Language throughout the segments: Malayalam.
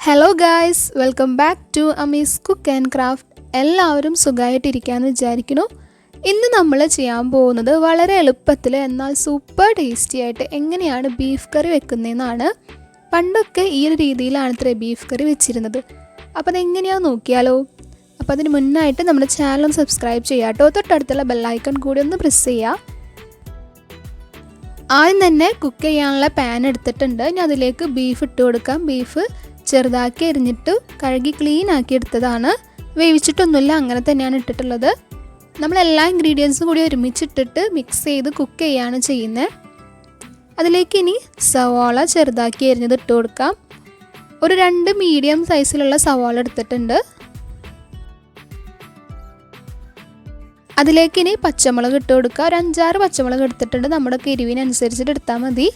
Hello guys, welcome back to amiZ Cook and Craft. എല്ലാവരും സുഖമായിട്ടിരിക്കാന്ന് വിചാരിക്കുന്നു. ഇന്ന് നമ്മൾ ചെയ്യാൻ പോകുന്നത് വളരെ എളുപ്പത്തിൽ എന്നാൽ സൂപ്പർ ടേസ്റ്റി ആയിട്ട് എങ്ങനെയാണ് ബീഫ് കറി വെക്കുന്നതെന്നാണ്. പണ്ടൊക്കെ ഈ ഒരു രീതിയിലാണ് ബീഫ് കറി വെച്ചിരുന്നത്. അപ്പോൾ അതെങ്ങനെയാണെന്ന് നോക്കിയാലോ. അപ്പോൾ അതിന് മുന്നായിട്ട് നമ്മുടെ ചാനൽ ഒന്ന് സബ്സ്ക്രൈബ് ചെയ്യാട്ടോ. തൊട്ടടുത്തുള്ള ബെൽ ഐക്കൺ കൂടി ഒന്ന് പ്രസ് ചെയ്യുക. ആദ്യം തന്നെ കുക്ക് ചെയ്യാനുള്ള പാൻ എടുത്തിട്ടുണ്ട്. ഇനി അതിലേക്ക് ബീഫ് ഇട്ട് കൊടുക്കാം. ബീഫ് ചെറുതാക്കി എരിഞ്ഞിട്ട് കഴുകി ക്ലീൻ ആക്കി എടുത്തതാണ്. വേവിച്ചിട്ടൊന്നുമില്ല, അങ്ങനെ തന്നെയാണ് ഇട്ടിട്ടുള്ളത്. നമ്മളെല്ലാ ഇൻഗ്രീഡിയൻസും കൂടി ഒരുമിച്ചിട്ടിട്ട് മിക്സ് ചെയ്ത് കുക്ക് ചെയ്യുകയാണ് ചെയ്യുന്നത്. അതിലേക്ക് ഇനി സവാള ചെറുതാക്കി എരിഞ്ഞത് ഇട്ട് കൊടുക്കാം. ഒരു 2 മീഡിയം സൈസിലുള്ള സവാള എടുത്തിട്ടുണ്ട്. അതിലേക്ക് ഇനി പച്ചമുളക് ഇട്ട് കൊടുക്കുക. ഒരു 5-6 പച്ചമുളക് എടുത്തിട്ടുണ്ട്. നമ്മുടെ എരിവിനനുസരിച്ചിട്ട് എടുത്താൽ മതി.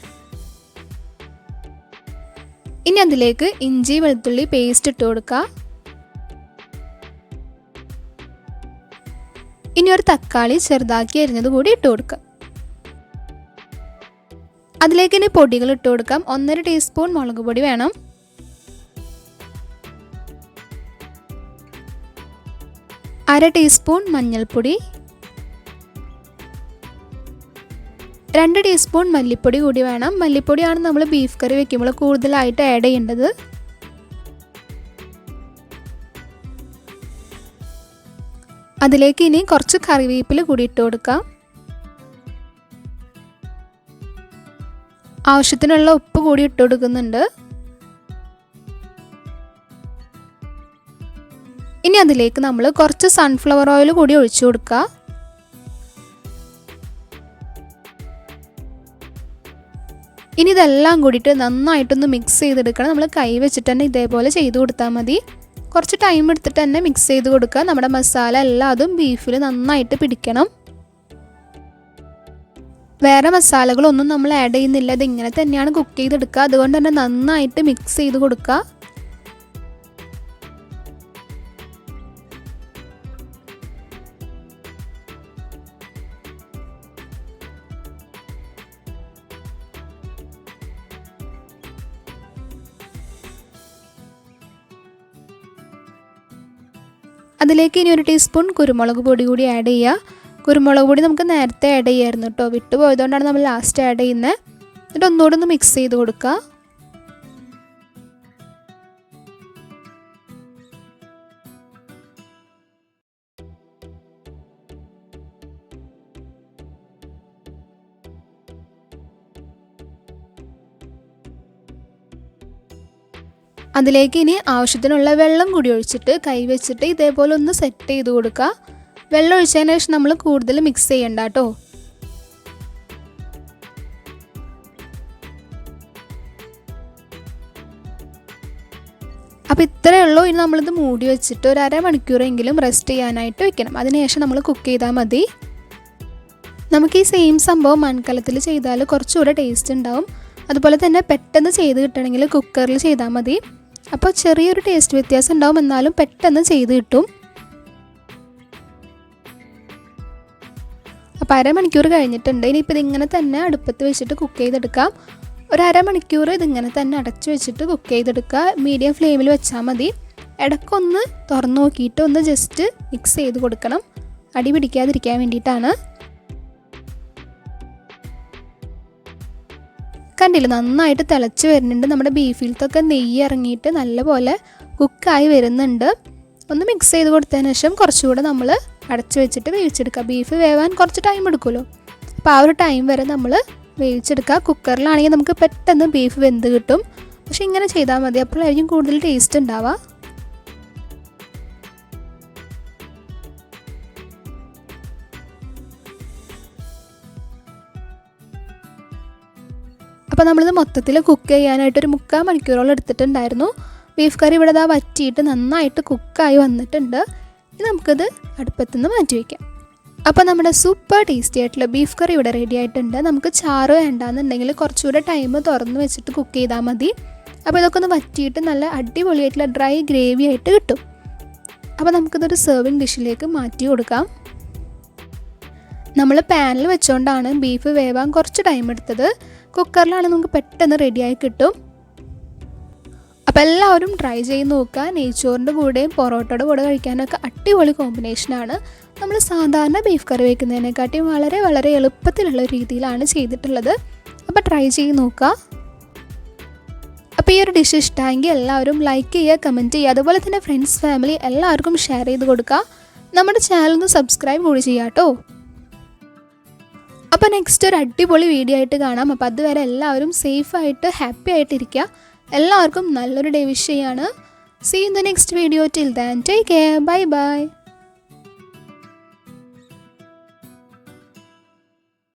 ഇനി അതിലേക്ക് ഇഞ്ചി വെളുത്തുള്ളി പേസ്റ്റ് ഇട്ട് കൊടുക്കുക. ഇനി ഒരു തക്കാളി ചെറുതാക്കി അരിഞ്ഞത് കൂടി ഇട്ട് കൊടുക്കുക. അതിലേക്ക് ഇനി പൊടികൾ ഇട്ട് കൊടുക്കാം. 1.5 ടീസ്പൂൺ മുളക് പൊടി വേണം. 1/2 ടീസ്പൂൺ മഞ്ഞൾപ്പൊടി, 2 ടീസ്പൂൺ മല്ലിപ്പൊടി കൂടി വേണം. മല്ലിപ്പൊടിയാണ് നമ്മൾ ബീഫ് കറി വെക്കുമ്പോൾ കൂടുതലായിട്ട് ആഡ് ചെയ്യേണ്ടത്. അതിലേക്ക് ഇനി കുറച്ച് കറിവേപ്പില കൂടി ഇട്ട് കൊടുക്കാം. ആവശ്യത്തിനുള്ള ഉപ്പ് കൂടി ഇട്ട് കൊടുക്കുന്നുണ്ട്. ഇനി അതിലേക്ക് നമ്മൾ കുറച്ച് സൺഫ്ലവർ ഓയിൽ കൂടി ഒഴിച്ചു കൊടുക്കുക. ഇനി ഇതെല്ലാം കൂടിയിട്ട് നന്നായിട്ടൊന്ന് മിക്സ് ചെയ്തെടുക്കണം. നമ്മൾ കൈ വെച്ചിട്ട് തന്നെ ഇതേപോലെ ചെയ്ത് കൊടുത്താൽ മതി. കുറച്ച് ടൈം എടുത്തിട്ട് തന്നെ മിക്സ് ചെയ്ത് കൊടുക്കുക. നമ്മുടെ മസാല എല്ലാതും ബീഫിൽ നന്നായിട്ട് പിടിക്കണം. വേറെ മസാലകളൊന്നും നമ്മൾ ആഡ് ചെയ്യുന്നില്ല. ഇതിങ്ങനെ തന്നെയാണ് കുക്ക് ചെയ്തെടുക്കുക. അതുകൊണ്ട് തന്നെ നന്നായിട്ട് മിക്സ് ചെയ്ത് കൊടുക്കുക. അതിലേക്ക് ഇനി 1 ടീസ്പൂൺ കുരുമുളക് പൊടി കൂടി ആഡ് ചെയ്യുക. കുരുമുളക് പൊടി നമുക്ക് നേരത്തെ ആഡ് ചെയ്യായിരുന്നു കേട്ടോ. വിട്ടുപോയതുകൊണ്ടാണ് നമ്മൾ ലാസ്റ്റ് ആഡ് ചെയ്യുന്നത്. എന്നിട്ട് ഒന്നുകൂടെ ഒന്ന് മിക്സ് ചെയ്ത് കൊടുക്കുക. അതിലേക്ക് ഇനി ആവശ്യത്തിനുള്ള വെള്ളം കൂടി ഒഴിച്ചിട്ട് കൈ വെച്ചിട്ട് ഇതേപോലെ ഒന്ന് സെറ്റ് ചെയ്ത് കൊടുക്കുക. വെള്ളം ഒഴിച്ചതിന് ശേഷം നമ്മൾ കൂടുതൽ മിക്സ് ചെയ്യണ്ട കേട്ടോ. അപ്പോൾ ഇത്രയേ ഉള്ളൂ. ഇനി നമ്മളിത് മൂടി വെച്ചിട്ട് ഒരു 1/2 മണിക്കൂറെങ്കിലും റെസ്റ്റ് ചെയ്യാനായിട്ട് വെക്കണം. അതിനുശേഷം നമ്മൾ കുക്ക് ചെയ്താൽ മതി. നമുക്ക് ഈ സെയിം സംഭവം മൺകലത്തിൽ ചെയ്താൽ കുറച്ചുകൂടെ ടേസ്റ്റ് ഉണ്ടാവും. അതുപോലെ തന്നെ പെട്ടെന്ന് ചെയ്ത് കിട്ടണമെങ്കിൽ കുക്കറിൽ ചെയ്താൽ മതി. അപ്പോൾ ചെറിയൊരു ടേസ്റ്റ് വ്യത്യാസം ഉണ്ടാവും, എന്നാലും പെട്ടെന്ന് ചെയ്ത് കിട്ടും. അപ്പോൾ 1/2 മണിക്കൂർ കഴിഞ്ഞിട്ടുണ്ട്. ഇനിയിപ്പോൾ ഇതിങ്ങനെ തന്നെ അടുപ്പത്ത് വെച്ചിട്ട് കുക്ക് ചെയ്തെടുക്കാം. ഒരു 1/2 മണിക്കൂർ ഇതിങ്ങനെ തന്നെ അടച്ചു വെച്ചിട്ട് കുക്ക് ചെയ്തെടുക്കുക. മീഡിയം ഫ്ലെയിമിൽ വെച്ചാൽ മതി. ഇടയ്ക്കൊന്ന് തുറന്ന് നോക്കിയിട്ട് ഒന്ന് ജസ്റ്റ് മിക്സ് ചെയ്ത് കൊടുക്കണം. അടി പിടിക്കാതിരിക്കാൻ വേണ്ടിയിട്ടാണ്. കണ്ടില്ല, നന്നായിട്ട് തിളച്ച് വരുന്നുണ്ട്. നമ്മുടെ ബീഫിലത്തൊക്കെ നെയ്യ് ഇറങ്ങിയിട്ട് നല്ലപോലെ കുക്കായി വരുന്നുണ്ട്. ഒന്ന് മിക്സ് ചെയ്ത് കൊടുത്തതിന് ശേഷം കുറച്ചുകൂടെ നമ്മൾ അടച്ച് വെച്ചിട്ട് വേവിച്ചെടുക്കുക. ബീഫ് വേവാൻ കുറച്ച് ടൈം എടുക്കുമല്ലോ. അപ്പോൾ ആ ഒരു ടൈം വരെ നമ്മൾ വേവിച്ചെടുക്കുക. കുക്കറിലാണെങ്കിൽ നമുക്ക് പെട്ടെന്ന് ബീഫ് വെന്ത് കിട്ടും. പക്ഷെ ഇങ്ങനെ ചെയ്താൽ മതി, അപ്പോഴായിരിക്കും കൂടുതൽ ടേസ്റ്റ് ഉണ്ടാവുക. അപ്പോൾ നമ്മളിത് മൊത്തത്തിൽ കുക്ക് ചെയ്യാനായിട്ട് ഒരു 3/4 മണിക്കൂറോളം എടുത്തിട്ടുണ്ടായിരുന്നു. ബീഫ് കറി ഇവിടെ വറ്റിയിട്ട് നന്നായിട്ട് കുക്കായി വന്നിട്ടുണ്ട്. ഇനി നമുക്കിത് അടുപ്പത്തുനിന്ന് മാറ്റി വയ്ക്കാം. അപ്പോൾ നമ്മുടെ സൂപ്പർ ടേസ്റ്റി ആയിട്ടുള്ള ബീഫ് കറി ഇവിടെ റെഡി ആയിട്ടുണ്ട്. നമുക്ക് ചാറ് വേണ്ടാന്നുണ്ടെങ്കിൽ കുറച്ചുകൂടെ ടൈം തുറന്ന് വെച്ചിട്ട് കുക്ക് ചെയ്താൽ മതി. അപ്പോൾ ഇതൊക്കെ ഒന്ന് വറ്റിയിട്ട് നല്ല അടിപൊളിയായിട്ടുള്ള ഡ്രൈ ഗ്രേവി ആയിട്ട് കിട്ടും. അപ്പോൾ നമുക്കിതൊരു സെർവിങ് ഡിഷിലേക്ക് മാറ്റി കൊടുക്കാം. നമ്മൾ പാനിൽ വെച്ചുകൊണ്ടാണ് ബീഫ് വേവാൻ കുറച്ച് ടൈം എടുത്തത്. കുക്കറിലാണ് നമുക്ക് പെട്ടെന്ന് റെഡിയായി കിട്ടും. അപ്പോൾ അപ്പോൾ എല്ലാവരും ട്രൈ ചെയ്ത് നോക്കുക. നെയ്ച്ചോറിൻ്റെ കൂടെയും പൊറോട്ടയുടെ കൂടെ കഴിക്കാനൊക്കെ അടിപൊളി കോമ്പിനേഷനാണ്. നമ്മൾ സാധാരണ ബീഫ് കറി വയ്ക്കുന്നതിനെക്കാട്ടിയും വളരെ വളരെ എളുപ്പത്തിലുള്ള രീതിയിലാണ് ചെയ്തിട്ടുള്ളത്. അപ്പോൾ ട്രൈ ചെയ്ത് നോക്കുക. അപ്പോൾ ഈ ഒരു ഡിഷ് ഇഷ്ടമെങ്കിൽ എല്ലാവരും ലൈക്ക് ചെയ്യുക, കമൻറ്റ് ചെയ്യുക, അതുപോലെ തന്നെ ഫ്രണ്ട്സ് ഫാമിലി എല്ലാവർക്കും ഷെയർ ചെയ്ത് കൊടുക്കുക. നമ്മുടെ ചാനൽ ഒന്ന് സബ്സ്ക്രൈബ് കൂടി ചെയ്യാം കേട്ടോ. അപ്പോൾ നെക്സ്റ്റ് ഒരു അടിപൊളി വീഡിയോ ആയിട്ട് കാണാം. അപ്പോൾ അതുവരെ എല്ലാവരും സേഫായിട്ട് ഹാപ്പി ആയിട്ടിരിക്കുക. എല്ലാവർക്കും നല്ലൊരു ഡേ വിഷ് ചെയ്യാണ്. See you in the next video. Till then, take care. Bye bye.